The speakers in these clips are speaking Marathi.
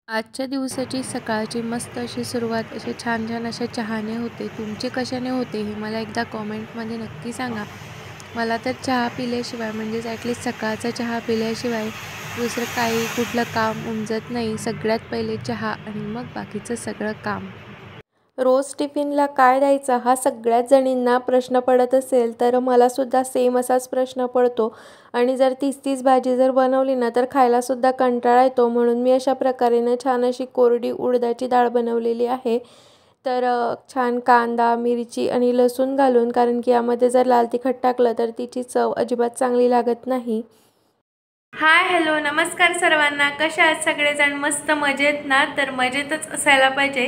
आजच्या दिवसाची सकाळची मस्त अशी सुरुवात अशी छान छान अशा चहाने होते. तुमचे कशाने होते हे मला एकदा कॉमेंटमध्ये नक्की सांगा. मला तर चहा पिल्याशिवाय म्हणजेच ॲटलीस्ट सकाळचा चहा पिल्याशिवाय दुसरं काही कुठलं काम उमजत नाही. सगळ्यात पहिले चहा आणि मग बाकीचं सगळं काम. रोज टिफिनला काय द्यायचा हा सगळ्याच जणींना प्रश्न पडत असेल तर मलासुद्धा सेम असाच प्रश्न पडतो. आणि जर तीच भाजी जर बनवली ना तर खायलासुद्धा कंटाळा येतो. म्हणून मी अशा प्रकारे छान अशी कोरडी उडदाची डाळ बनवलेली आहे. तर छान कांदा, मिरची आणि लसूण घालून, कारण की यामध्ये जर लाल तिखट टाकलं तर तिची चव अजिबात चांगली लागत नाही. हाय हॅलो नमस्कार सर्वांना. कशा आहात सगळेजण? मस्त मजेत ना? तर मजेतच असायला पाहिजे.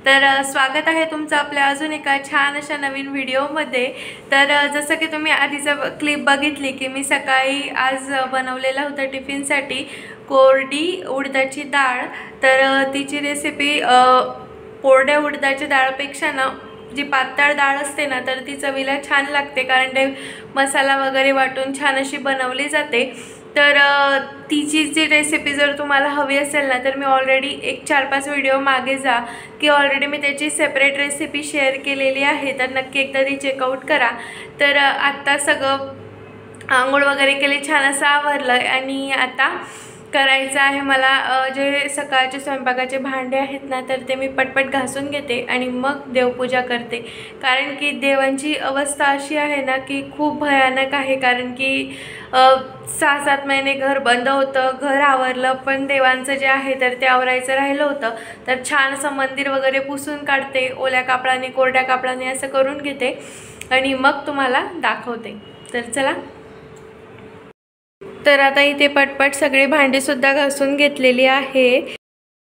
तर स्वागत आहे तुमचं आपल्या अजून एका छान अशा नवीन व्हिडिओमध्ये. तर जसं की तुम्ही आधीचा क्लिप बघितली की मी सकाळी आज बनवलेला होता टिफिनसाठी कोरडी उडदाची डाळ. तर तिची रेसिपी कोरड्या उडदाच्या डाळपेक्षा ना जी पातळ डाळ असते ना तर ती चवीला छान लागते, कारण ते मसाला वगैरे वाटून छान अशी बनवली जाते. तर तिची जी रेसिपी जर तुम्हाला हवी असेल ना तर मी ऑलरेडी एक 4-5 व्हिडिओ मागे जा की ऑलरेडी मी त्याची सेपरेट रेसिपी शेअर केलेली आहे. तर नक्की एकदा ती चेकआउट करा. तर आत्ता सगळं आंघोळ वगैरे केली, छान असं आवरलं आणि आता करायचं आहे मला जे सकाळचे स्वयंपाकाचे भांडे आहेत ना तर ते मी पटपट घासून घेते आणि मग देवपूजा करते. कारण की देवांची अवस्था अशी आहे ना की खूप भयानक आहे. कारण की 6-7 महिने घर बंद होतं, घर आवरलं, पण देवांचं जे आहे तर ते आवरायचं राहिलं होतं. तर छान असं मंदिर वगैरे पुसून काढते, ओल्या कापडाने कोरड्या कापडाने असं करून घेते आणि मग तुम्हाला दाखवते. तर चला. तर आता इथे पटपट सगळे भांडेसुद्धा घासून घेतलेली आहे.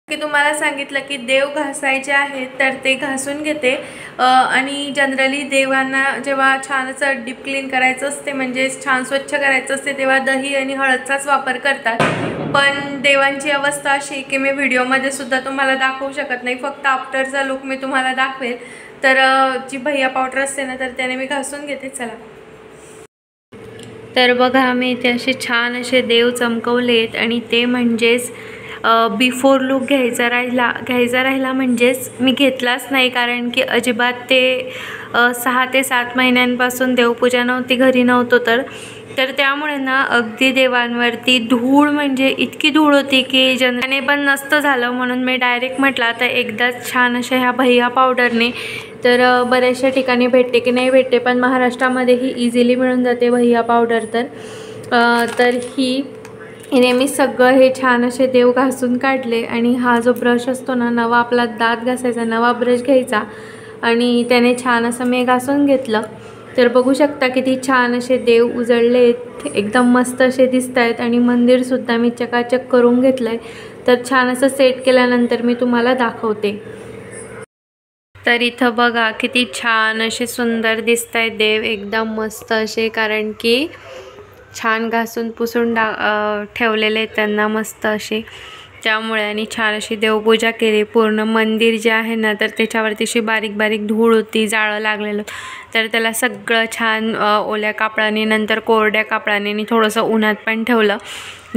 की तुम्हाला सांगितलं की देव घासायचे आहेत तर ते घासून घेते. आणि जनरली देवांना जेव्हा छान असं डीप क्लीन करायचं असते, म्हणजे छान स्वच्छ करायचं असते, तेव्हा दही आणि हळदचाच वापर करतात. पण देवांची अवस्था अशी की मी व्हिडिओमध्ये सुद्धा तुम्हाला दाखवू शकत नाही, फक्त आफ्टरचा लुक मी तुम्हाला दाखवेल. तर जी भैया पावडर असते ना तर त्याने मी घासून घेते. चला. तर बघा मी इथे असे छान असे देव चमकवलेत आणि ते म्हणजेच बिफोर लुक घ्यायचा राहिला म्हणजेच मी घेतलाच नाही, कारण की अजिबात ते 6 ते 7 महिन्यांपासून देवपूजा नव्हती, घरी नव्हतो. तर त्यामुळे ना अगदी देवांवरती धूळ म्हणजे इतकी धूळ होती की ज्याने पण नसतं झालं. म्हणून मी डायरेक्ट म्हटलं आता एकदाच छान अशा ह्या भैया पावडरने, तर बऱ्याचशा ठिकाणी भेटते की नाही भेटते, पण महाराष्ट्रामध्ये ही इझिली मिळून जाते भैया पावडर. तर हिने मी सगळं हे छान असे देव घासून काढले. आणि हा जो ब्रश असतो ना, नवा आपला दात घासायचा नवा ब्रश घ्यायचा आणि त्याने छान असं मी घासून घेतलं. तर बघू शकता किती छान असे देव उजळलेत, एकदम मस्त असे दिसत आहेत. आणि मंदिरसुद्धा मी चकाचक करून घेतलं आहे. तर छान असं सेट केल्यानंतर मी तुम्हाला दाखवते. तर इथं बघा किती छान असे सुंदर दिसत आहेत देव, एकदम मस्त असे, कारण की छान घासून पुसून ठेवलेले आहेत त्यांना मस्त असे. त्यामुळे आणि छान अशी देवपूजा केली. पूर्ण मंदिर जे आहे ना तर त्याच्यावरती अशी बारीक बारीक धूळ होती, जाळं लागलेलं. तर त्याला सगळं छान ओल्या कापडाने नंतर कोरड्या कापडाने आणि थोडंसं उन्हात पण ठेवलं,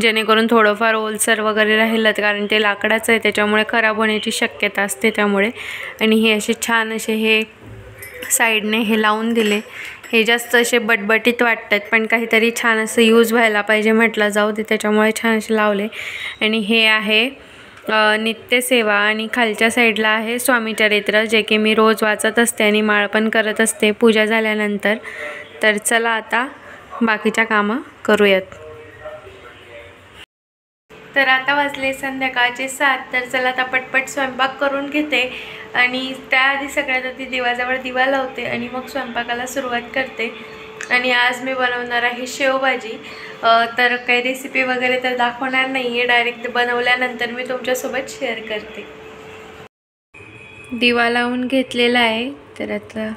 जेणेकरून थोडंफार ओलसर वगैरे राहिलं, कारण ते लाकडाचं आहे त्याच्यामुळे खराब होण्याची शक्यता असते त्यामुळे. आणि हे असे छान असे हे साईडने हे लावून दिले. हे जास्त असे बटबटीत वाटतात, पण काहीतरी छान असं यूज व्हायला पाहिजे म्हटलं, जाऊ दे, त्याच्यामुळे छान असे लावले. आणि हे आहे नित्यसेवा आणि खालच्या साईडला आहे स्वामीचरित्र, जे की मी रोज वाचत असते आणि माळ पण करत असते पूजा झाल्यानंतर. तर चला आता बाकीच्या कामं करूयात. तर आता वाजले संध्याकाळचे 7. तर चला आता पटपट स्वयंपाक करून घेते आणि त्याआधी सगळ्यात आधी देवाजवळ दिवा लावते आणि मग स्वयंपाकाला सुरुवात करते. आणि आज मी बनवणार आहे शेवभाजी. तर काही रेसिपी वगैरे तर दाखवणार नाही आहे, डायरेक्ट बनवल्यानंतर मी तुमच्यासोबत शेअर करते. दिवा लावून घेतलेला आहे. तर आता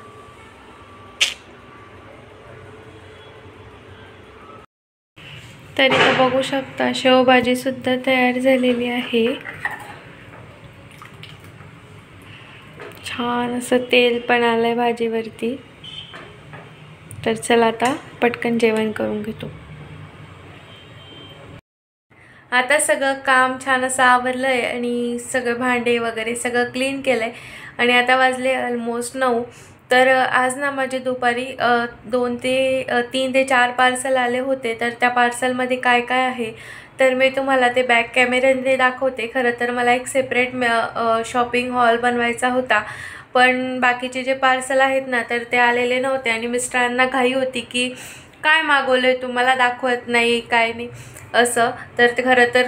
इथं बघू शकता शेवभाजी सुद्धा तयार झालेली आहे. छान असं तेल पण आलंय भाजीवरती. तर चला आता पटकन जेवण करून घेतो. आता सगळं काम छान असं आवरलं आहे आणि सगळे भांडे वगैरे सगळं क्लीन केलं आहे आणि आता वाजले ऑलमोस्ट 9. तर आज ना माझे दुपारी 3 ते 4 पार्सल आले होते. तर त्या पार्सलमध्ये काय काय आहे तर मी तुम्हाला ते बॅक कॅमेऱ्याने दाखवते. खरं तर मला एक सेपरेट शॉपिंग हॉल बनवायचा होता, पण बाकीचे जे पार्सल आहेत ना तर ते आलेले नव्हते आणि मिस्टरांना घाई होती की काय मागवलं तुम्हाला दाखवत नाही काय नाही असं. तर ते खरं तर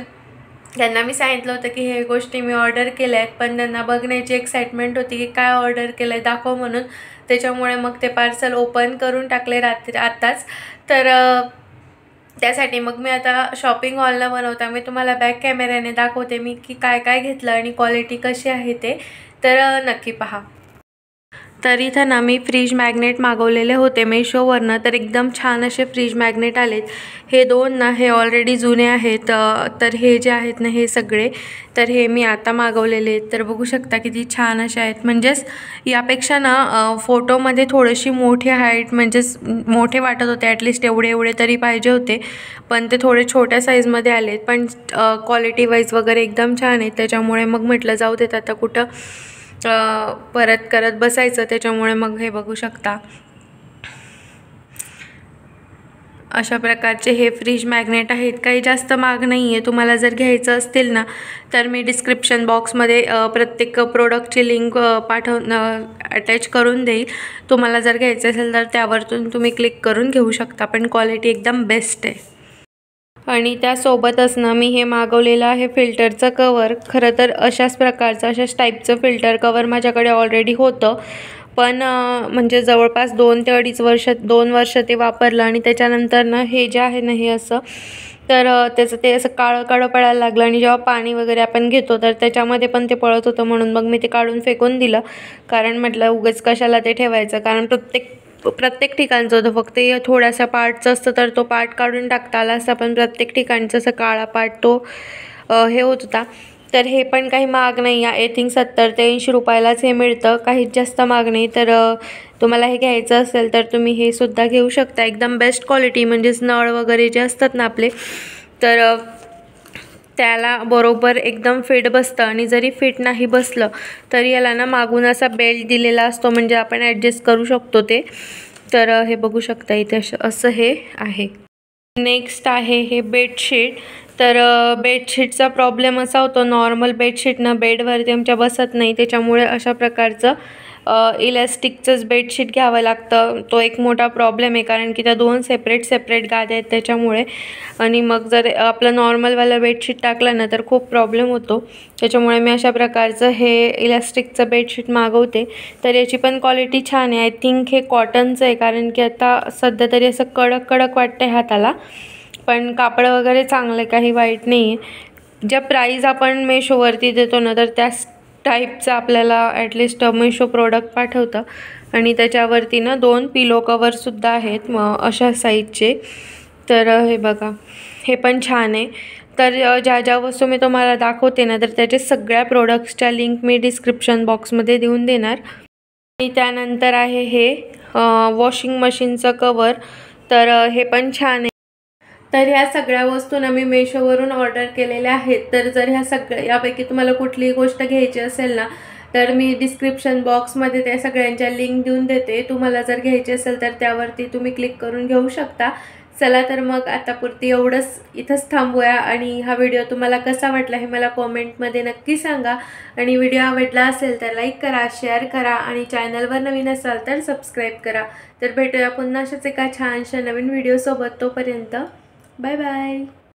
त्यांना मी सांगितलं होतं की हे गोष्टी मी ऑर्डर केल्या आहेत, पण त्यांना बघण्याची एक्साइटमेंट होती की काय ऑर्डर केलं आहे दाखव म्हणून. त्याच्यामुळे मग ते पार्सल ओपन करून टाकले आत्ताच. तर त्यासाठी मग मी आता शॉपिंग हॉलला बनवता मी तुम्हाला बॅक कॅमेऱ्याने दाखवते मी की काय काय घेतलं आणि क्वालिटी कशी आहे ते. तर नक्की पहा. तर इथं ना मी फ्रीज मॅग्नेट मागवलेले होते मेशोवरनं. तर एकदम छान असे फ्रीज मॅग्नेट आलेत. हे 2 ना हे ऑलरेडी जुने आहेत. तर हे जे आहेत ना हे सगळे तर हे मी आता मागवलेले आहेत. तर बघू शकता किती छान असे आहेत. म्हणजेच यापेक्षा ना फोटोमध्ये थोडीशी मोठी हाईट म्हणजेच मोठे वाटत होते, ॲटलिस्ट एवढे तरी पाहिजे होते, पण ते थोडे छोट्या साईजमध्ये आलेत. पण क्वालिटी वाईज वगैरे एकदम छान आहेत. त्याच्यामुळे मग म्हटलं जाऊ देत आता कुठं परत करत बसायचं. त्याच्यामुळे मग हे बघू शकता अशा प्रकारचे हे फ्रीज मॅग्नेट आहेत. काही जास्त महाग नाही आहे. तुम्हाला जर घ्यायचं असतील ना तर मी डिस्क्रिप्शन बॉक्समध्ये प्रत्येक प्रोडक्टची लिंक अटॅच करून देईल. तुम्हाला जर घ्यायचं असेल तर त्यावरतून तुम्ही क्लिक करून घेऊ शकता. पण क्वालिटी एकदम बेस्ट आहे. आणि त्यासोबतच ना मी हे मागवलेलं आहे फिल्टरचं कवर. खरं तर अशाच टाईपचं फिल्टर कवर माझ्याकडे ऑलरेडी होतं, पण म्हणजे जवळपास 2 वर्ष ते वापरलं आणि त्याच्यानंतर ना हे जे आहे ना हे असं तर त्याचं ते असं काळं पडायला लागलं आणि जेव्हा पाणी वगैरे आपण घेतो तर त्याच्यामध्ये पण ते पळत होतं. म्हणून मग मी ते काढून फेकून दिलं, कारण म्हटलं उगाच कशाला ते ठेवायचं. कारण प्रत्येक ठिकाणचं होतं, फक्त थोड्याशा पार्टचं असतं तर तो पार्ट काढून टाकता आला असता, पण प्रत्येक ठिकाणचं असं काळा पार्ट तो हे होत होता. तर हे पण काही महाग नाही आहे. आय थिंक 70 ते 80 रुपयालाच हे मिळतं, काहीच जास्त महाग नाही. तर तुम्हाला हे घ्यायचं असेल तर तुम्ही हे सुद्धा घेऊ शकता. एकदम बेस्ट क्वालिटी, म्हणजेच नळ वगैरे जे असतात ना आपले तर त्याला बरोबर एकदम फिट बसतं. आणि जरी फिट नाही बसलं तरी याला ना मागून असा बेल्ट दिलेला असतो, म्हणजे आपण ॲडजस्ट करू शकतो ते. तर हे बघू शकता इथे असं हे आहे. नेक्स्ट आहे हे बेडशीट. तर बेडशीटचा प्रॉब्लेम असा होतो, नॉर्मल बेडशीटनं बेडवरती आमच्या बसत नाही. त्याच्यामुळे अशा प्रकारचं इलॅस्टिकचंच बेडशीट घ्यावं लागतं. तो एक मोठा प्रॉब्लेम आहे, कारण की त्या 2 सेपरेट गाद्या आहेत त्याच्यामुळे. आणि मग जर आपलं नॉर्मलवालं बेडशीट टाकलं ना तर खूप प्रॉब्लेम होतो. त्याच्यामुळे मी अशा प्रकारचं हे इलॅस्टिकचं बेडशीट मागवते. तर याची पण क्वालिटी छान आहे. आय थिंक हे कॉटनचं आहे, कारण की आता सध्या तरी असं कडक वाटतं आहे हाताला, पण कापड वगैरे चांगलं, काही वाईट नाही आहे. ज्या प्राईज आपण मेशोवरती देतो ना तर त्याच टाईपचं आपल्याला ॲटलिस्ट मेशो प्रोडक्ट पाठवतं. आणि त्याच्यावरती ना 2 पिलो कवरसुद्धा आहेत मग अशा साईजचे. तर हे बघा हे पण छान आहे. तर ज्या वस्तू मी तुम्हाला दाखवते ना तर त्याचे सगळ्या प्रोडक्ट्सच्या लिंक मी डिस्क्रिप्शन बॉक्समध्ये देऊन देणार. आणि त्यानंतर आहे हे वॉशिंग मशीनचं कवर. तर हे पण छान आहे. तर ह्या सगळ्या वस्तू ना मी मेशोवरून ऑर्डर केलेल्या आहेत. तर जर यापैकी तुम्हाला कुठलीही गोष्ट घ्यायची असेल ना तर मी डिस्क्रिप्शन बॉक्समध्ये त्या सगळ्यांच्या लिंक देऊन देते. तुम्हाला जर घ्यायची असेल तर त्यावरती तुम्ही क्लिक करून घेऊ शकता. चला तर मग आतापुरती एवढंच, इथंच थांबूया. आणि हा व्हिडिओ तुम्हाला कसा वाटला हे मला कॉमेंटमध्ये नक्की सांगा. आणि व्हिडिओ आवडला असेल तर लाईक करा, शेअर करा आणि चॅनलवर नवीन असाल तर सबस्क्राईब करा. तर भेटूया पुन्हा अशाच एका छानशा नवीन व्हिडिओसोबत. तोपर्यंत बाय बाय.